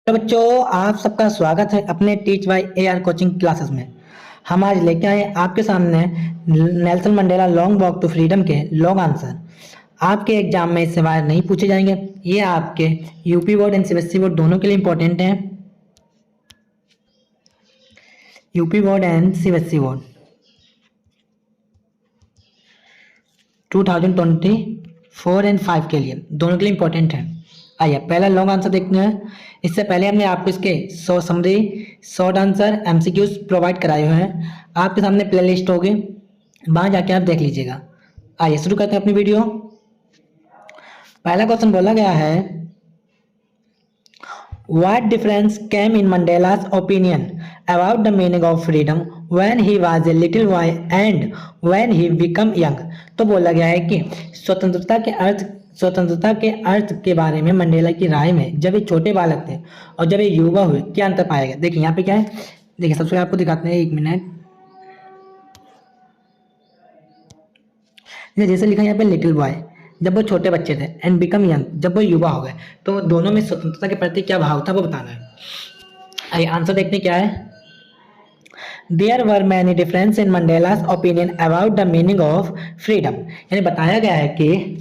तो बच्चों, आप सबका स्वागत है अपने teach by AR coaching classes में। हम आज लेके आए आपके सामने Nelson Mandela long walk to freedom के लॉन्ग आंसर। आपके एग्जाम में इससे सवाल नहीं पूछे जाएंगे। ये आपके UP board and CBSE board दोनों के लिए इंपॉर्टेंट हैं। UP board and CBSE board 2024 and 5 के लिए दोनों के लिए इंपॉर्टेंट है। आइए पहला लॉन्ग आंसर देखते हैं। इससे पहले हमने आपको इसके summary short answer MCQs provide कराए हुए हैं। आपके सामने प्ले लिस्ट होगी, वहां जाके आप देख लीजिएगा। आइए शुरू करते हैं अपनी वीडियो। पहला क्वेश्चन बोला गया है, What difference came in Mandela's opinion about the meaning of freedom when he was a little boy and when he became young? तो बोला गया है कि स्वतंत्रता के अर्थ के बारे में मंडेला की राय में जब ये छोटे बालक थे और जब ये युवा हुए क्या अंतर पाया गया। देखिए यहाँ पे क्या है, देखिए सबसे आपको दिखाते हैं, एक मिनट। जैसे लिखा है यहाँ पे लिटिल बॉय जब वो छोटे बच्चे थे एंड बिकम यंग जब वो युवा हो गए, तो दोनों में स्वतंत्रता के प्रति क्या भाव था वो बताना है। आइए आंसर देखते क्या है। There were many difference in Mandela's opinion about the meaning of freedom. यानी बताया गया है कि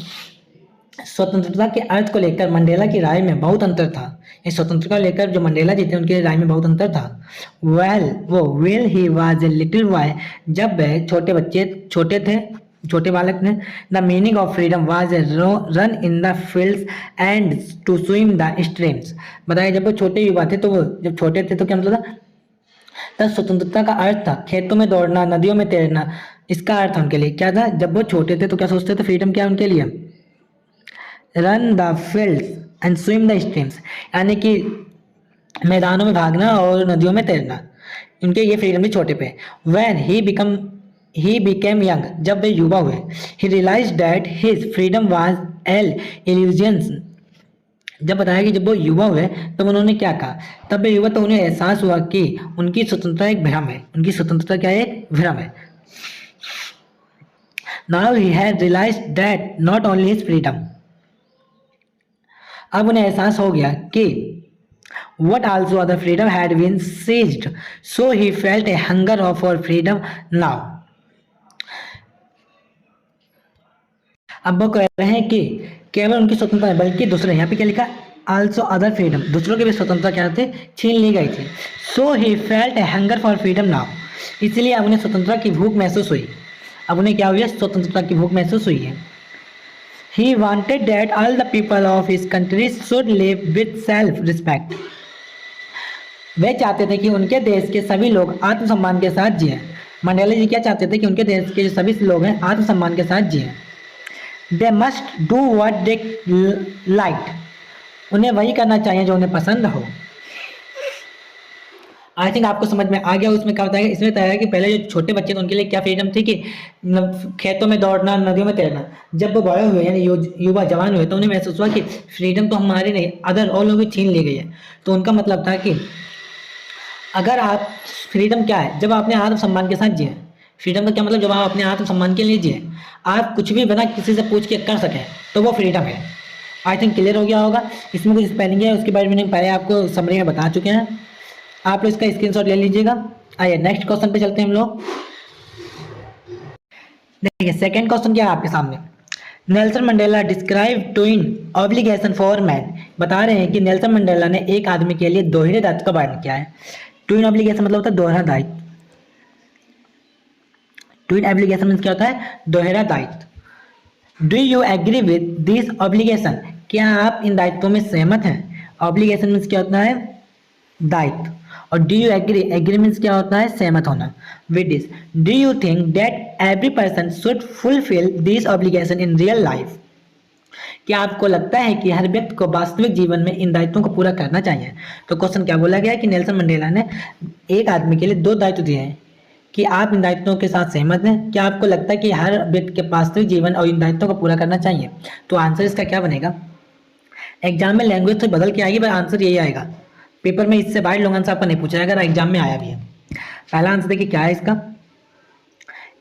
स्वतंत्रता के अर्थ को लेकर मंडेला की राय में बहुत अंतर था। इस स्वतंत्रता को लेकर जो मंडेला जी थे उनकी राय में बहुत अंतर था। Well he was a little boy, जब वह छोटे थे, छोटे बालक ने। The meaning of freedom was a run in the fields and to swim the streams. बताया जब वो छोटे युवा थे, तो वो जब छोटे थे तो क्या मतलब था, तब स्वतंत्रता का अर्थ था खेतों में दौड़ना, नदियों में तैरना। इसका अर्थ उनके लिए क्या था, जब वो छोटे थे तो क्या सोचते थे, फ्रीडम क्या उनके लिए, run the fields and swim the streams, यानी कि मैदानों में भागना और नदियों में तैरना। इनके ये फ्रीडम थी छोटे पे। व्हेन ही बिकेम यंग, जब वे युवा हुए, he realised that his freedom was an illusions. जब बताया कि जब वो युवा हुए तब उन्होंने क्या कहा, तब वे युवा तो उन्हें एहसास हुआ कि उनकी स्वतंत्रता एक भ्रम है। उनकी स्वतंत्रता क्या है, एक भ्रम है। Now he had realised that not only his freedom, अब उन्हें एहसास हो गया कि what also other freedom had been seized, so he felt a hunger for freedom now। अब वो कह रहे हैं कि केवल उनकी स्वतंत्रता है बल्कि दूसरे, यहाँ पे क्या लिखा, आल्सो अदर फ्रीडम, दूसरों की भी स्वतंत्रता क्या थी, छीन ली गई थी। So he felt a hunger for freedom now, इसलिए अब उन्हें स्वतंत्रता की भूख महसूस हुई। अब उन्हें क्या हुई है, स्वतंत्रता की भूख महसूस हुई है। He wanted that all the people of his country should live with self-respect। वे चाहते थे कि उनके देश के सभी लोग आत्मसम्मान के साथ जिए। मंडेला जी क्या चाहते थे कि उनके देश के जो सभी लोग हैं आत्मसम्मान के साथ जिए। They must do what they liked, उन्हें वही करना चाहिए जो उन्हें पसंद हो। आई थिंक आपको समझ में आ गया। उसमें क्या होता है, इसमें बताया कि पहले जो छोटे बच्चे थे उनके लिए क्या फ्रीडम थी कि खेतों में दौड़ना, नदियों में तैरना। जब वो बड़े हुए यानी युवा जवान हुए तो उन्हें महसूस हुआ कि फ्रीडम तो हमारी नहीं, अदर और लोगों की छीन ली गई है। तो उनका मतलब था कि अगर आप, फ्रीडम क्या है, जब आप अपने आत्मसम्मान के साथ जिए। फ्रीडम का क्या मतलब, जब आप अपने आत्मसम्मान के लिए जिए, आप कुछ भी बिना किसी से पूछ के कर सकें, तो वो फ्रीडम है। आई थिंक क्लियर हो गया होगा। इसमें कुछ स्पेलिंग है उसके बारे में पहले आपको समरी में बता चुके हैं, आप लोग इसका स्क्रीनशॉट ले लीजिएगा। आइए नेक्स्ट क्वेश्चन पे चलते हैं हम लोग। देखिए सेकंड क्वेश्चन क्या है आपके सामने। Nelson Mandela describe twin obligation for man. बता रहे हैं कि नेल्सन मंडेला ने एक आदमी के लिए दोहरे दायित्व का वर्णन किया है। ट्विन ऑब्लिगेशन मतलब होता है दोहरा दायित्व। ट्विन ऑब्लिगेशन मीन्स क्या होता है, दोहरा दायित्व। Do you agree with this obligation, क्या आप इन दायित्वों में सहमत हैं। ऑब्लिगेशन मीन्स क्या होता है, दायित्व। और डू यू एग्री मीन्स क्या होता है, सहमत होना। With this, do you think that every person should fulfil this obligation in real life, क्या आपको लगता है कि हर व्यक्ति को वास्तविक जीवन में इन दायित्वों को पूरा करना चाहिए। तो क्वेश्चन क्या बोला गया है कि नेल्सन मंडेला ने एक आदमी के लिए दो दायित्व दिए हैं कि आप इन दायित्वों के साथ सहमत हैं, क्या आपको लगता है कि हर व्यक्ति के वास्तविक जीवन और इन दायित्वों को पूरा करना चाहिए। तो आंसर इसका क्या बनेगा, एग्जाम में लैंग्वेज तो बदल के आएगी पर आंसर यही आएगा। पेपर में इससे बाहर लॉन्ग आंसर आपका नहीं पूछा जाएगा, एग्जाम में आया भी है। पहला आंसर देखिए क्या है इसका,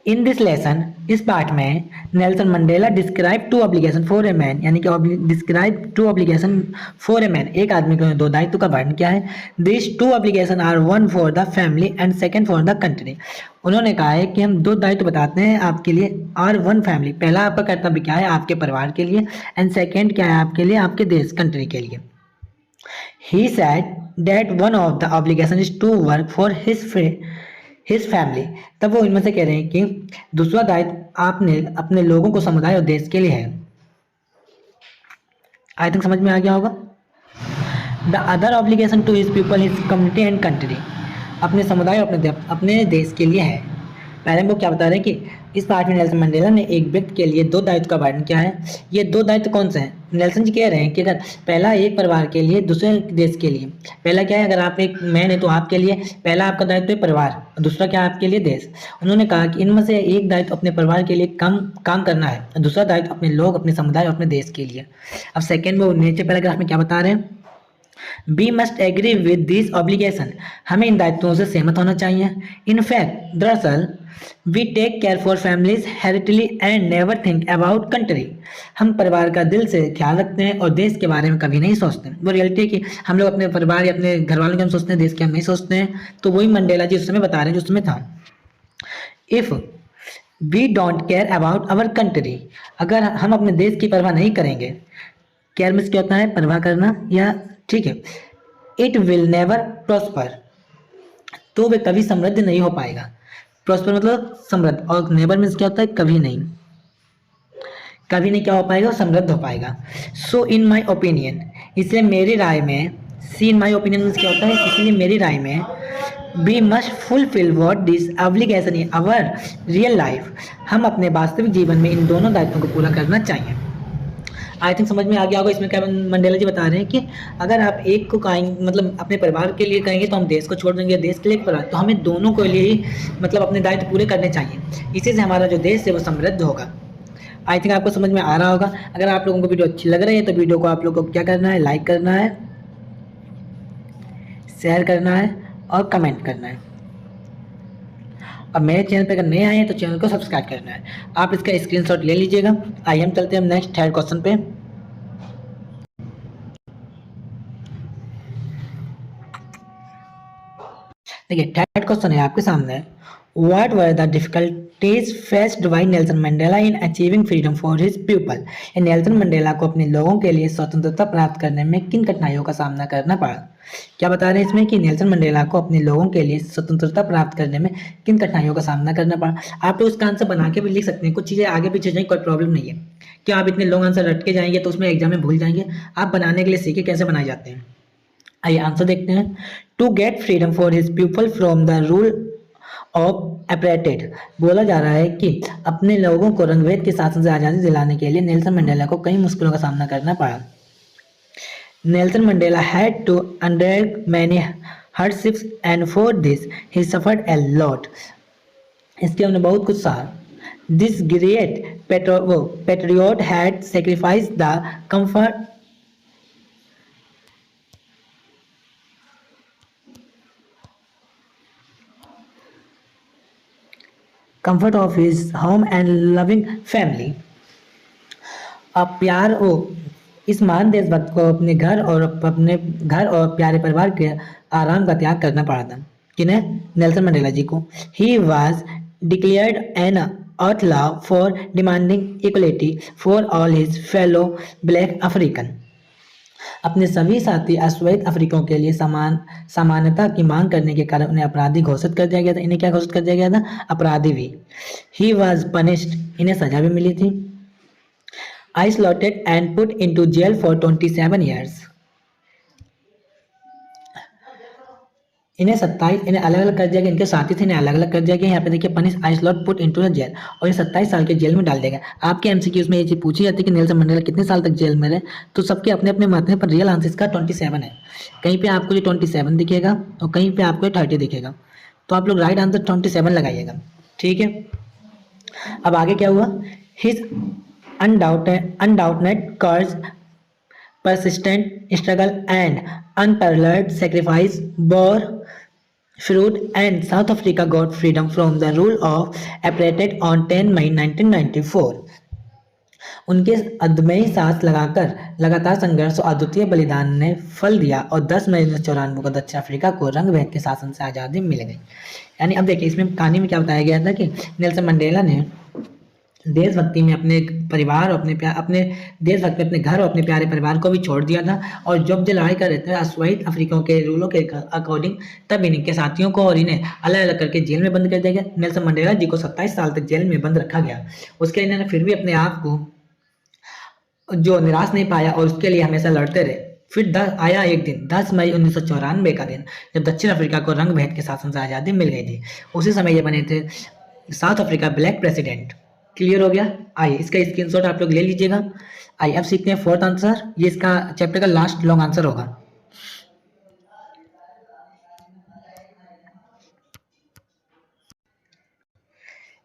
इन दिस लेसन, इस पार्ट में Nelson Mandela describe two obligation for a man, यानी कि describe two obligation for a man, एक आदमी के दो दायित्व का वर्णन किया है। This two obligation are one for the family and second for the country. उन्होंने कहा है कि हम दो दायित्व बताते हैं आपके लिए, आर वन फैमिली, पहला आपका कर्तव्य क्या है आपके परिवार के लिए, एंड सेकेंड क्या है आपके लिए आपके देश कंट्री के लिए। He said that one of the obligation is to work for his family। तब वो इनमें से कह रहे हैं कि दूसरा दायित्व आपने अपने लोगों को, समुदाय और देश के लिए है। आई थिंक समझ में आ गया होगा। The other obligation to his people, his community and country, अपने समुदाय और अपने देश के लिए है। पहले वो क्या बता रहे हैं कि इस पार्ट में नेल्सन मंडेला ने एक व्यक्ति के लिए दो दायित्व का वर्णन किया है। ये दो दायित्व कौन से हैं? नेल्सन जी कह रहे हैं कि अगर पहला एक परिवार के लिए, दूसरे देश के लिए। पहला क्या है, अगर आप एक मैन है तो आपके लिए पहला आपका दायित्व है परिवार, और दूसरा क्या है आपके लिए देश। उन्होंने कहा कि इनमें से एक दायित्व अपने परिवार के लिए काम करना है, और दूसरा दायित्व अपने लोग, अपने समुदाय और अपने देश के लिए। अब सेकेंड में वो नीचे पैराग्राफ में क्या बता रहे हैं, We must agree with these obligation, हमें इन दायित्वों से सहमत होना चाहिए। In fact, दरअसल we take care for families heritily and never think about country, हम परिवार का दिल से ख्याल रखते हैं और देश के बारे में कभी नहीं सोचते। वो रियलिटी है कि हम लोग अपने परिवार या अपने घर वालों के हम सोचते हैं, देश के हम नहीं सोचते हैं। तो वही मंडेला जी उस समय बता रहे हैं जो उस समय था। If we don't care about our country, अगर हम अपने देश की परवाह नहीं करेंगे, केयर मीन्स क्या होता है, परवाह करना, या ठीक है, इट विल नेवर प्रॉस्पर, तो वे कभी समृद्ध नहीं हो पाएगा। प्रॉस्पर मतलब समृद्ध, और नेवर मीन्स क्या होता है, कभी नहीं, कभी नहीं क्या हो पाएगा, समृद्ध हो पाएगा। सो इन माई ओपिनियन, इसलिए मेरी राय में, सी इन माई ओपिनियन मीन्स क्या होता है, इसलिए मेरी राय में, we must fulfil what this obligation in our real life, हम अपने वास्तविक जीवन में इन दोनों दायित्वों को पूरा करना चाहिए। आई थिंक समझ में आ गया होगा। इसमें क्या मंडेला जी बता रहे हैं कि अगर आप एक को कहेंगे, मतलब अपने परिवार के लिए कहेंगे तो हम देश को छोड़ देंगे, देश के लिए परिवार, तो हमें दोनों के लिए ही मतलब अपने दायित्व पूरे करने चाहिए। इसी से हमारा जो देश है वो समृद्ध होगा। आई थिंक आपको समझ में आ रहा होगा। अगर आप लोगों को वीडियो अच्छी लग रही है तो वीडियो को आप लोगों को क्या करना है, लाइक करना है, शेयर करना है और कमेंट करना है। अब मेरे चैनल पे अगर नए आए हैं तो चैनल को सब्सक्राइब करना है। आप इसका स्क्रीनशॉट ले लीजिएगा। आइए हम चलते हैं नेक्स्ट थर्ड क्वेश्चन पे। देखिए थर्ड क्वेश्चन है आपके सामने, What were the difficulties faced by Nelson Mandela in achieving freedom for his people? Nelson Mandela को अपने लोगों के लिए स्वतंत्रता प्राप्त करने में किन कठिनाइयों का सामना करना पड़ा? क्या बता रहे हैं इसमें कि नेल्सन मंडेला को अपने लोगों के लिए स्वतंत्रता प्राप्त करने में किन कठिनाइयों का सामना करना पड़ा? आप तो उसका आंसर बना के भी लिख सकते हैं, कुछ चीज़ें आगे पीछे जाएंगी, कोई प्रॉब्लम नहीं है। क्या आप इतने लॉन्ग आंसर रट के जाएंगे तो उसमें एग्जाम में भूल जाएंगे? आप बनाने के लिए सीखे कैसे बनाए जाते हैं। आइए आंसर देखते हैं। To get freedom for his people from the rule of apartheid, बोला जा रहा है कि अपने लोगों को रंगभेद के शासन से आज़ादी दिलाने के लिए नेल्सन मंडेला को कई मुश्किलों का सामना करना पड़ा। Nelson Mandela had to undergo many hardships and for this he suffered a lot, इसके हमने बहुत कुछ सहा। This great patriot had sacrifice the comfort of his home and loving family। अब प्यार ओ इस महान देशभक्त को अपने घर और प्यारे परिवार के आराम का त्याग करना पड़ा था। किन्हें? नेल्सन मंडेला जी को। He was declared an outlaw for demanding equality for all his fellow black African, अपने सभी साथी अश्वेत अफ्रीकियों के लिए समानता की मांग करने के कारण उन्हें अपराधी घोषित कर दिया गया था। इन्हें क्या घोषित कर दिया गया था? अपराधी भी। ही वॉज पनिश्ड, इन्हें सजा भी मिली थी। Isolated and put into jail for 27 years, इन्हें अलग अलग कर दिया गया, इनके साथी थे इन्हें अलग अलग कर दिया गया। यहाँ पे देखिए punish isolate put into the jail, और ये 27 साल के जेल में डाल दिया गया। आपके एमसीक्यूज में ये चीज पूछी जाती है कि नेल्सन मंडेला कितने साल तक जेल में रहे, तो सबके अपने अपने मत हैं, पर रियल आंसर इसका 27 है। कहीं पे आपको ये 27 दिखेगा और कहीं पे आपको 30 दिखेगा, तो आप लोग राइट आंसर 27 लगाइएगा। ठीक है, अब आगे क्या हुआ? हिज अनडाउटेड कर्ज, persistent struggle and unparalleled sacrifice bore fruit, and South Africa got freedom from the rule of apartheid on 10 May 1994. उनके अदम्य सांस लगाकर लगातार संघर्ष और अद्वितीय बलिदान ने फल दिया और 10 मई 1994 को दक्षिण अफ्रीका को रंग भेद के शासन से आज़ादी मिल गई। यानी अब देखिए इसमें कहानी में क्या बताया गया था कि नेल्सन मंडेला ने देशभक्ति में अपने परिवार और अपने देशभक्ति में अपने घर और अपने प्यारे परिवार को भी छोड़ दिया था, और जब जो लड़ाई कर रहे थे अश्वेत अफ्रीकियों के रूलों के अकॉर्डिंग, तब इनके साथियों को और इन्हें अलग अलग करके जेल में बंद कर दिया गया। नेल्सन मंडेला जी को 27 साल तक जेल में बंद रखा गया। उसके इन्होंने फिर भी अपने आप को जो निराश नहीं पाया और उसके लिए हमेशा लड़ते रहे। फिर आया एक दिन 10 मई 1994 का दिन, जब दक्षिण अफ्रीका को रंग भेद के शासन से आज़ादी मिल गई थी। उसी समय ये बने थे south Africa black president. Clear हो गया? आइए इसका स्क्रीनशॉट आप लोग ले लीजिएगा। आइए अब सीखते हैं फोर्थ आंसर। ये इसका चैप्टर का लास्ट लॉन्ग आंसर होगा।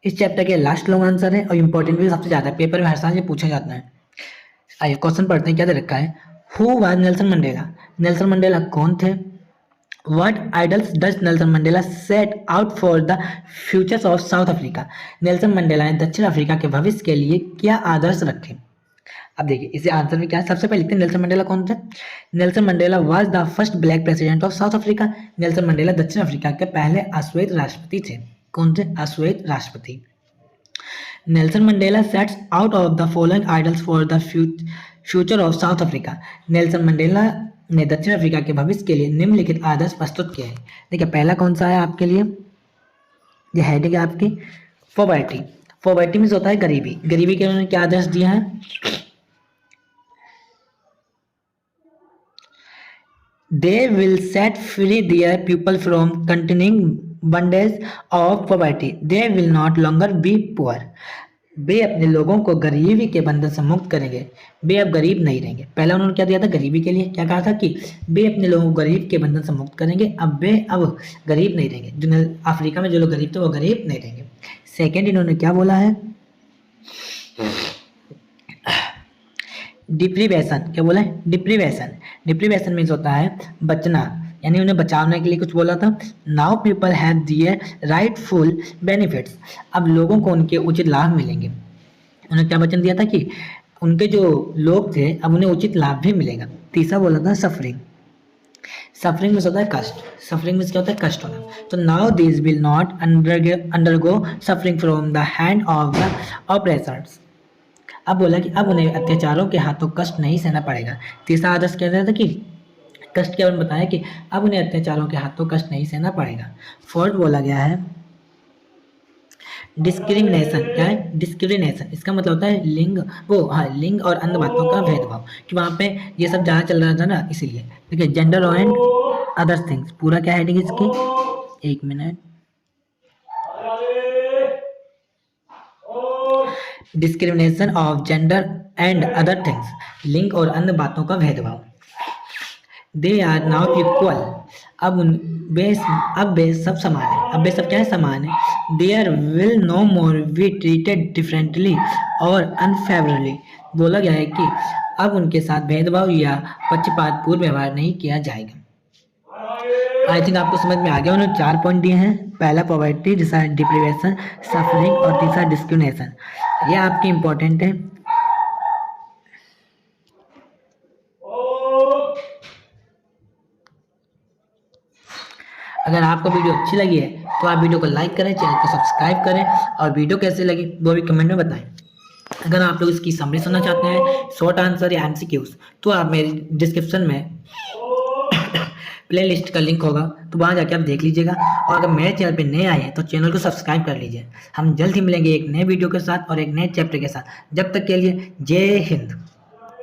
इस चैप्टर के लास्ट लॉन्ग आंसर है और इम्पोर्टेंट भी सबसे ज्यादा, पेपर में हर साल ये पूछा जाता है। आइए क्वेश्चन पढ़ते हैं, क्या दे रखा है। Who was Nelson Mandela? Nelson Mandela कौन थे? What idols does Nelson Mandela set out for the futures of South Africa? Nelson Mandela ने दक्षिण अफ्रीका के भविष्य के लिए क्या आदर्श रखे? अब देखिए इसे आंसर में क्या है। सबसे पहले लिखते हैं नेल्सन मंडेला कौन थे। Nelson Mandela was the first black president of south Africa. Nelson Mandela दक्षिण अफ्रीका के पहले अश्वेत राष्ट्रपति थे। कौन थे? अश्वेत राष्ट्रपति। Nelson Mandela sets out of the following idols for the future of south Africa. Nelson Mandela ने दक्षिण अफ्रीका के भविष्य के लिए निम्नलिखित आदर्श प्रस्तुत किए हैं। देखिए पहला कौन सा है आपके लिए, ये हेडिंग है आपकी पॉवर्टी। पॉवर्टी मीन्स होता है गरीबी। गरीबी के उन्होंने क्या आदर्श दिया है? They will set free their people from continuing bondage of poverty. They will not longer be poor. वे अपने लोगों को गरीबी के बंधन से मुक्त करेंगे। वे अब गरीब नहीं रहेंगे। पहला उन्होंने क्या दिया था गरीबी के लिए, क्या कहा था कि वे अपने लोगों को गरीब के बंधन से मुक्त करेंगे। अब वे अब गरीब नहीं रहेंगे। जो अफ्रीका में जो लोग गरीब थे वो गरीब नहीं रहेंगे। सेकेंड इन्होंने क्या बोला है? डिप्रीवेशन। क्या बोला है? डिप्रीवेशन। डिप्रीवेशन मीन्स होता है बचना, यानी उन्हें बचाने के लिए कुछ बोला था। Now people have their rightful benefits. अब लोगों को उनके उचित लाभ मिलेंगे। उन्हें क्या वचन दिया था कि उनके जो लोग थे अब उन्हें उचित लाभ भी मिलेगा। तीसरा बोला था सफरिंग। सफरिंग मीन्स होता है कष्ट। सफरिंग मीन्स क्या होता है? कष्ट होना। तो now this will not undergo suffering from the hand of the operations. अब बोला कि अब उन्हें अत्याचारों के हाथों कष्ट नहीं सहना पड़ेगा। तीसरा आदर्श कह रहा था कि कष्ट के बारे में बताया कि अब उन्हें अत्याचारों के हाथों कष्ट नहीं सहना पड़ेगा। फोर्थ बोला गया है डिस्क्रिमिनेशन। क्या है? डिस्क्रिमिनेशन। इसका मतलब होता है लिंग और अन्य बातों का भेदभाव, कि वहाँ पे ये सब ज़्यादा चल रहा था ना, इसीलिए। देखिए जेंडर एंड अदर थिंग्स, पूरा क्या हेडिंग इसकी, एक minute. Discrimination of gender and other things, लिंग और अन्य बातों का भेदभाव। They are now equal. अब वे सब समान है। अब वे सब क्या है? समान है। There will no more be treated differently और अनफेवरेबली। बोला गया है कि अब उनके साथ भेदभाव या पक्षपात पूर्ण व्यवहार नहीं किया जाएगा। आई थिंक आपको समझ में आ गया। उन्होंने 4 पॉइंट दिए हैं। पहला पॉवर्टी, दूसरा डिप्रीवेशन, सफरिंग और तीसरा डिस्क्रिमिनेशन। ये आपके इंपॉर्टेंट है। अगर आपको वीडियो अच्छी लगी है तो आप वीडियो को लाइक करें, चैनल को सब्सक्राइब करें, और वीडियो कैसे लगी वो भी कमेंट में बताएं। अगर आप लोग इसकी समरी सुनना चाहते हैं, शॉर्ट आंसर या एमसीक्यूज, तो आप मेरी डिस्क्रिप्शन में प्लेलिस्ट का लिंक होगा, तो वहाँ जाके आप देख लीजिएगा। और अगर मेरे चैनल पे नए आए हैं तो चैनल को सब्सक्राइब कर लीजिए। हम जल्द ही मिलेंगे एक नए वीडियो के साथ और एक नए चैप्टर के साथ। जब तक के लिए जय हिंद।